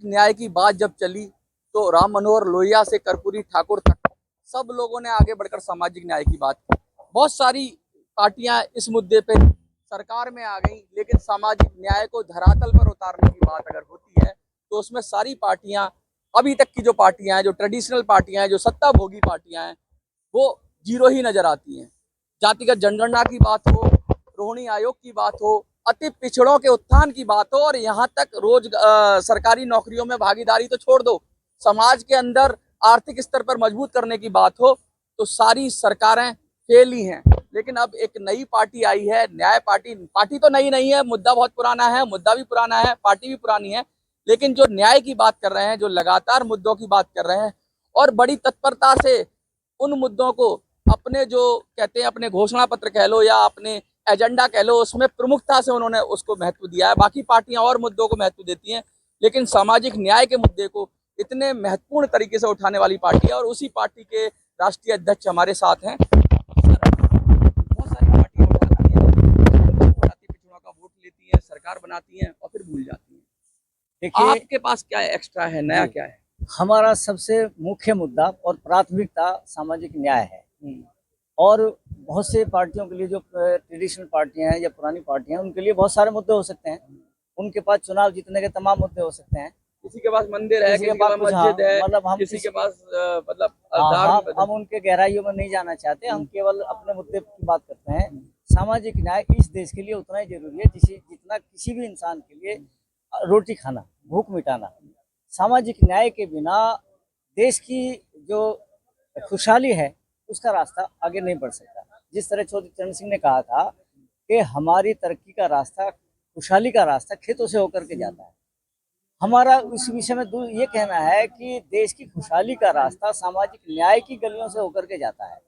न्याय की बात जब चली तो राम मनोहर लोहिया से कर्पूरी ठाकुर तक सब लोगों ने आगे बढ़कर सामाजिक न्याय की बात की। बहुत सारी पार्टियां इस मुद्दे पे सरकार में आ गई, लेकिन सामाजिक न्याय को धरातल पर उतारने की बात अगर होती है तो उसमें सारी पार्टियां, अभी तक की जो पार्टियां हैं, जो ट्रेडिशनल पार्टियां हैं, जो सत्ता भोगी पार्टियां हैं, वो जीरो ही नजर आती हैं। जातिगत जनगणना की बात हो, रोहिणी आयोग की बात हो, अति पिछड़ों के उत्थान की बात हो, और यहाँ तक सरकारी नौकरियों में भागीदारी तो छोड़ दो, समाज के अंदर आर्थिक स्तर पर मजबूत करने की बात हो, तो सारी सरकारें फेल ही हैं। लेकिन अब एक नई पार्टी आई है, न्याय पार्टी। पार्टी तो नई नहीं है, मुद्दा बहुत पुराना है, मुद्दा भी पुराना है, पार्टी भी पुरानी है, लेकिन जो न्याय की बात कर रहे हैं, जो लगातार मुद्दों की बात कर रहे हैं और बड़ी तत्परता से उन मुद्दों को अपने, जो कहते हैं अपने घोषणा पत्र कह लो या अपने एजेंडा कह लो, उसमें प्रमुखता से उन्होंने उसको महत्व दिया है। बाकी पार्टियां और मुद्दों को महत्व देती हैं, लेकिन सामाजिक न्याय के मुद्दे को इतने महत्वपूर्ण तरीके से उठाने वाली पार्टी है। और उसी पार्टी के राष्ट्रीय अध्यक्ष हमारे साथ हैं। बहुत सारी पार्टियां उठाती हैं, पिछड़ों का वोट लेती हैं, सरकार बनाती हैं और फिर भूल जाती हैं। देखिए, आपके पास क्या एक्स्ट्रा है, नया क्या है? हमारा सबसे मुख्य मुद्दा और प्राथमिकता सामाजिक न्याय है। और बहुत से पार्टियों के लिए, जो ट्रेडिशनल पार्टियां हैं या पुरानी पार्टियां हैं, उनके लिए बहुत सारे मुद्दे हो सकते हैं। उनके पास चुनाव जीतने के तमाम मुद्दे हो सकते हैं। किसी के पास मंदिर है, किसी के किसी के पास पास कुछ, मस्जिद है, मतलब हम किसी के पास मतलब हम उनके गहराइयों में नहीं जाना चाहते। हम केवल अपने मुद्दे की बात करते हैं। सामाजिक न्याय इस देश के लिए उतना ही जरूरी है जितना किसी भी इंसान के लिए रोटी खाना, भूख मिटाना। सामाजिक न्याय के बिना देश की जो खुशहाली है उसका रास्ता आगे नहीं बढ़ सकता। जिस तरह चौधरी चरण सिंह ने कहा था कि हमारी तरक्की का रास्ता, खुशहाली का रास्ता खेतों से होकर के जाता है। हमारा इस विषय में ये कहना है कि देश की खुशहाली का रास्ता सामाजिक न्याय की गलियों से होकर के जाता है।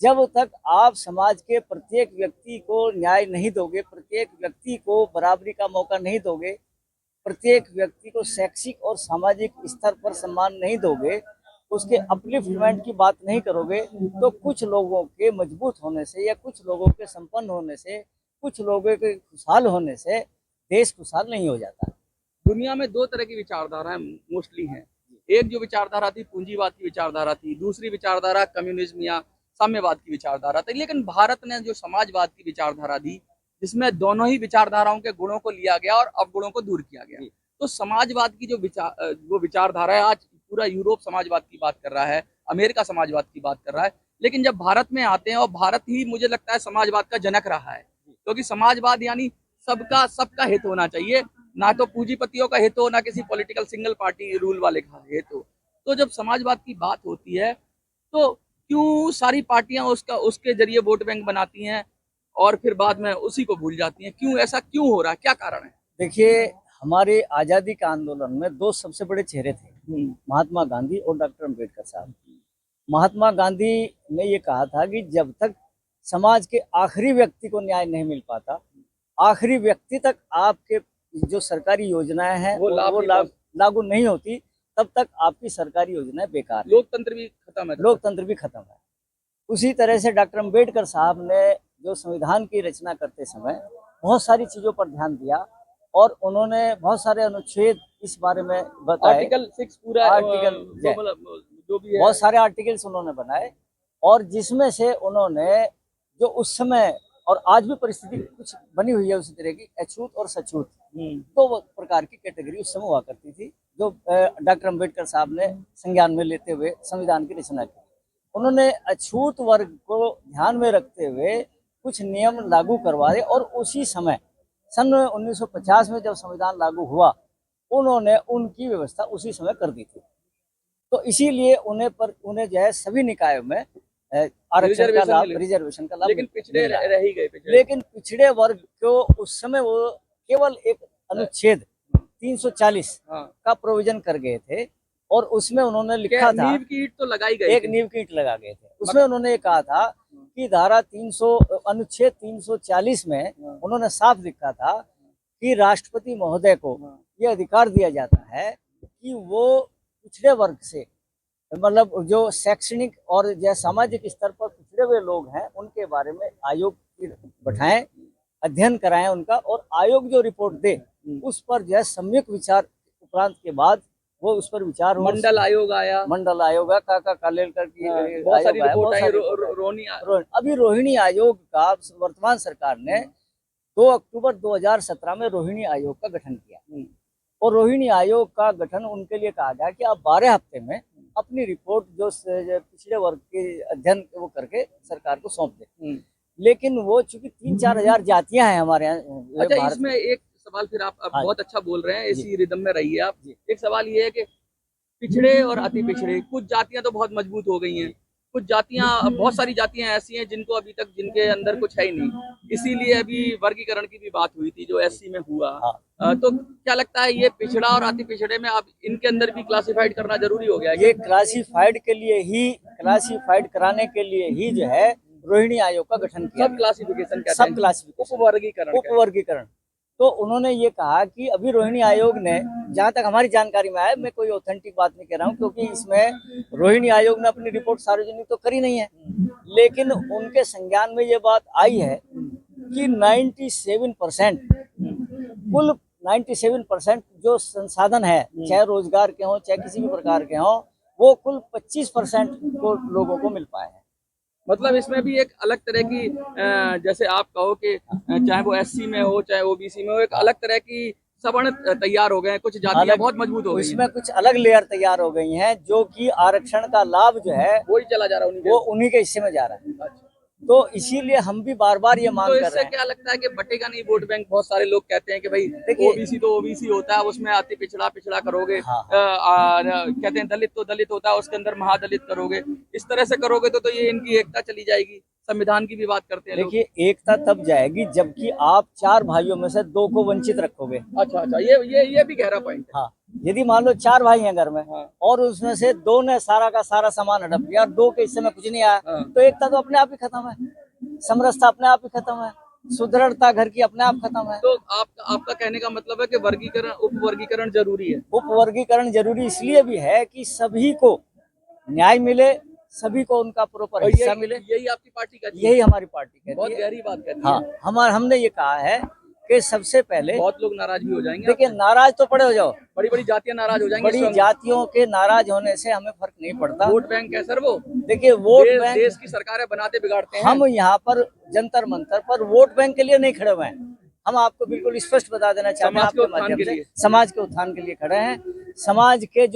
जब तक आप समाज के प्रत्येक व्यक्ति को न्याय नहीं दोगे, प्रत्येक व्यक्ति को बराबरी का मौका नहीं दोगे, प्रत्येक व्यक्ति को शैक्षिक और सामाजिक स्तर पर सम्मान नहीं दोगे, उसके अपलिफ्टमेंट की बात नहीं करोगे, तो कुछ लोगों के मजबूत होने से या कुछ लोगों के संपन्न होने से, कुछ लोगों के खुशहाल होने से देश खुशहाल नहीं हो जाता। दुनिया में दो तरह की विचारधाराएं मोस्टली हैं। एक जो विचारधारा थी पूंजीवाद की विचारधारा थी, दूसरी विचारधारा कम्युनिज्म या साम्यवाद की विचारधारा थी। लेकिन भारत ने जो समाजवाद की विचारधारा दी, जिसमें दोनों ही विचारधाराओं के गुणों को लिया गया और अवगुणों को दूर किया गया, तो समाजवाद की जो विचारधारा है, आज पूरा यूरोप समाजवाद की बात कर रहा है, अमेरिका समाजवाद की बात कर रहा है। लेकिन जब भारत में आते हैं, और भारत ही मुझे लगता है समाजवाद का जनक रहा है, क्योंकि समाजवाद यानी सबका हित होना चाहिए, ना तो पूंजीपतियों का हित हो, ना किसी पॉलिटिकल सिंगल पार्टी रूल वाले का हित हो। तो जब समाजवाद की बात होती है तो क्यों सारी पार्टियां उसके जरिए वोट बैंक बनाती हैं और फिर बाद में उसी को भूल जाती हैं? क्यों ऐसा क्यों हो रहा है, क्या कारण है? देखिए, हमारे आज़ादी का आंदोलन में दो सबसे बड़े चेहरे थे, महात्मा गांधी और डॉक्टर अम्बेडकर साहब। महात्मा गांधी ने ये कहा था कि जब तक समाज के आखिरी व्यक्ति को न्याय नहीं मिल पाता, आखिरी व्यक्ति तक आपके जो सरकारी योजनाएं हैं वो लागू नहीं होती, तब तक आपकी सरकारी योजनाएं बेकार है। लोकतंत्र भी खत्म है। लोकतंत्र भी खत्म है। उसी तरह से डॉक्टर अम्बेडकर साहब ने जो संविधान की रचना करते समय बहुत सारी चीजों पर ध्यान दिया और उन्होंने बहुत सारे अनुच्छेद इस बारे में बताए। आर्टिकल 6 पूरा, आर्टिकल जो भी है, बहुत सारे आर्टिकल्स उन्होंने बनाए, और जिसमें से उन्होंने जो उस समय और आज भी परिस्थिति कुछ बनी हुई है उसी तरह की, अछूत और सछूत, दो प्रकार की कैटेगरी उस समय हुआ करती थी, जो डॉक्टर अम्बेडकर साहब ने संज्ञान में लेते हुए संविधान की रचना की। उन्होंने अछूत वर्ग को ध्यान में रखते हुए कुछ नियम लागू करवाए, और उसी समय सन 1950 में जब संविधान लागू हुआ, उन्होंने उनकी व्यवस्था उसी समय कर दी थी। तो इसीलिए उन्हें जो है सभी निकायों में आरक्षण का लाभ, रिजर्वेशन का लाभ, लेकिन पिछड़े रह ही गए। लेकिन पिछड़े वर्ग को उस समय वो केवल एक अनुच्छेद 340 का प्रोविजन कर गए थे, और उसमें उन्होंने लिखा था, नींव की ईंट तो लगाई गई, एक नींव की ईंट लगा गए थे। उसमें उन्होंने ये कहा था कि अनुच्छेद 340 में उन्होंने साफ लिखा था कि राष्ट्रपति महोदय को ये अधिकार दिया जाता है कि वो पिछड़े वर्ग से, मतलब जो शैक्षणिक और जो सामाजिक स्तर पर पिछड़े हुए लोग हैं, उनके बारे में आयोग बैठाएं, अध्ययन कराएं उनका, और आयोग जो रिपोर्ट दे उस पर जो है सम्यक विचार उपरांत के बाद वो उस पर विचार हो। मंडल आयोग आया, मंडल आयोग, काका कालेलकर की बहुत सारी आयोग आया, रिपोर्ट बहुत आई, सारी अभी रोहिणी आयोग का वर्तमान सरकार ने 2 अक्टूबर 2017 में रोहिणी आयोग का गठन किया और रोहिणी आयोग का गठन उनके लिए कहा गया कि आप 12 हफ्ते में अपनी रिपोर्ट जो पिछड़े वर्ग के अध्ययन वो करके सरकार को सौंप दे। लेकिन वो चूंकि 3-4 हजार जातियां हैं हमारे यहाँ। अच्छा, इसमें एक सवाल फिर आप बहुत अच्छा बोल रहे हैं, इसी रिदम में रहिए आप। एक सवाल ये है कि पिछड़े और अति पिछड़े, कुछ जातियां तो बहुत मजबूत हो गई हैं, कुछ जातियां, बहुत सारी जातियां ऐसी हैं जिनको अभी तक, जिनके अंदर कुछ है ही नहीं, इसीलिए अभी वर्गीकरण की भी बात हुई थी जो एससी में हुआ। तो क्या लगता है ये पिछड़ा और अति पिछड़े में आप इनके अंदर भी क्लासिफाइड करना जरूरी हो गया? ये क्लासिफाइड कराने के लिए ही जो है रोहिणी आयोग का गठन किया। सब क्लासिफिकेशन, सब क्लासिफिकेशन, उपवर्गीकरण। तो उन्होंने ये कहा कि अभी रोहिणी आयोग ने, जहां तक हमारी जानकारी में आया, मैं कोई ऑथेंटिक बात नहीं कह रहा हूं क्योंकि इसमें रोहिणी आयोग ने अपनी रिपोर्ट सार्वजनिक तो करी नहीं है, लेकिन उनके संज्ञान में ये बात आई है कि 97% कुल 97% जो संसाधन है, चाहे रोजगार के हों चाहे किसी भी प्रकार के हों, वो कुल 25% को लोगों को मिल पाए हैं। मतलब इसमें भी एक अलग तरह की, जैसे आप कहो कि चाहे वो एससी में हो चाहे ओबीसी में हो, एक अलग तरह की सवर्ण तैयार हो गए हैं, कुछ जातियां बहुत मजबूत हो गई हैं। इसमें कुछ अलग लेयर तैयार हो गई हैं जो कि आरक्षण का लाभ जो है वही चला जा रहा है, वो उन्हीं के हिस्से में जा रहा है। अच्छा। तो इसीलिए हम भी बार बार ये मांग कर रहे हैं। तो इससे क्या लगता है कि बटेगा नहीं वोट बैंक? बहुत सारे लोग कहते हैं कि भाई ओबीसी तो ओबीसी होता है, उसमें अति पिछड़ा पिछड़ा करोगे। कहते हैं दलित तो दलित होता है, उसके अंदर महादलित करोगे, इस तरह से करोगे तो ये इनकी एकता चली जाएगी। संविधान की भी बात करते हैं। देखिए, एकता तब जाएगी जबकि आप 4 भाइयों में से 2 को वंचित रखोगे। अच्छा, ये भी गहरा पॉइंट है। हाँ, यदि मान लो 4 भाई हैं घर में, और उसमें से 2 ने सारा का सारा सामान हड़प लिया और 2 के हिस्से में कुछ नहीं आया, तो एकता तो अपने आप ही खत्म है, समरसता अपने आप ही खत्म है, सुदृढ़ता घर की अपने आप खत्म है। तो आपका कहने का मतलब है कि वर्गीकरण, उपवर्गीकरण जरूरी है। उपवर्गीकरण जरूरी इसलिए भी है कि सभी को न्याय मिले, सभी को उनका प्रॉपर हिस्सा मिले। यही आपकी पार्टी कहती है? यही हमारी पार्टी कहती है। बहुत गहरी बात कहती है। हाँ, हमने ये कहा है कि सबसे पहले, बहुत लोग नाराज भी हो जाएंगे। देखिए, नाराज तो पड़े हो जाओ, बड़ी बड़ी जातियां नाराज हो जाएंगी। बड़ी जातियों के नाराज होने से हमें फर्क नहीं पड़ता। वोट बैंक है सर वो। देखिए, वोट बैंक देश की सरकारें बनाते बिगाड़ते हैं। हम यहाँ पर जंतर मंतर पर वोट बैंक के लिए नहीं खड़े हुए हैं। हम आपको बिल्कुल स्पष्ट बता देना चाहते हैं, आपके माध्यम से समाज के उत्थान के लिए खड़े हैं। समाज के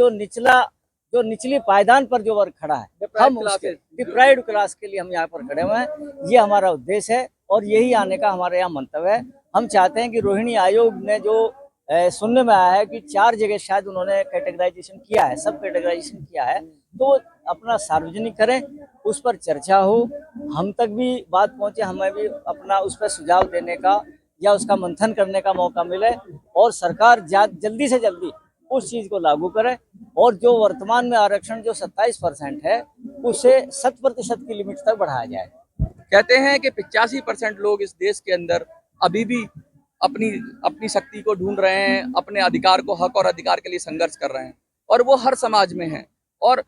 जो निचली पायदान पर जो वर्ग खड़ा है, हम उसके डिप्राइव्ड क्लास के लिए हम यहाँ पर खड़े हुए हैं। ये हमारा उद्देश्य है और यही आने का हमारा यहाँ मंतव्य है। हम चाहते हैं कि रोहिणी आयोग ने जो सुनने में आया है कि 4 जगह शायद उन्होंने कैटेगराइजेशन किया है, सब कैटेगराइजेशन किया है, तो अपना सार्वजनिक करें, उस पर चर्चा हो, हम तक भी बात पहुंचे, हमें भी अपना उस पर सुझाव देने का या उसका मंथन करने का मौका मिले और सरकार जल्दी से जल्दी उस चीज को लागू करे और जो वर्तमान में आरक्षण जो 27% है उसे 100% की लिमिट तक बढ़ाया जाए। कहते हैं कि 85% लोग इस देश के अंदर अभी भी अपनी शक्ति को ढूंढ रहे हैं, अपने अधिकार को, हक और अधिकार के लिए संघर्ष कर रहे हैं, और वो हर समाज में है और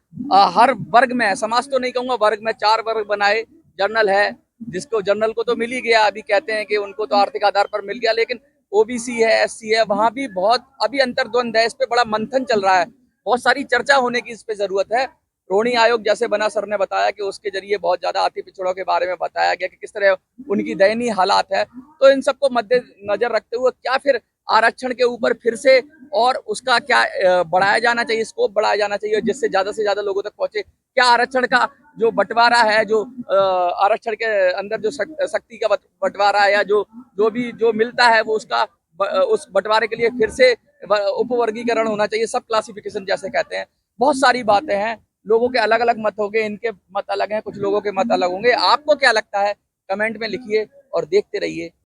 हर वर्ग में है। समाज तो नहीं कहूंगा, वर्ग में 4 वर्ग बनाए। जर्नल है, जिसको जर्नल को तो मिल ही गया, अभी कहते हैं कि उनको तो आर्थिक आधार पर मिल गया, लेकिन ओबीसी है, एससी है, वहां भी बहुत अभी अंतर्द्वंद है। इस पे बड़ा मंथन चल रहा है, बहुत सारी चर्चा होने की इस पे जरूरत है। रोहिणी आयोग जैसे बना, सर ने बताया कि उसके जरिए बहुत ज्यादा अति पिछड़ों के बारे में बताया गया कि किस तरह उनकी दयनीय हालात है। तो इन सबको मद्देनजर रखते हुए क्या फिर आरक्षण के ऊपर फिर से और उसका क्या बढ़ाया जाना चाहिए, स्कोप बढ़ाया जाना चाहिए, जिससे ज्यादा से ज्यादा लोगों तक पहुंचे? क्या आरक्षण का जो बंटवारा है, जो आरक्षण के अंदर जो शक्ति का बंटवारा है, या जो मिलता है, वो उसका उस बंटवारे के लिए फिर से उपवर्गीकरण होना चाहिए, सब क्लासिफिकेशन जैसे कहते हैं। बहुत सारी बातें हैं, लोगों के अलग अलग मत होंगे, इनके मत अलग हैं, कुछ लोगों के मत अलग होंगे। आपको क्या लगता है? कमेंट में लिखिए और देखते रहिए।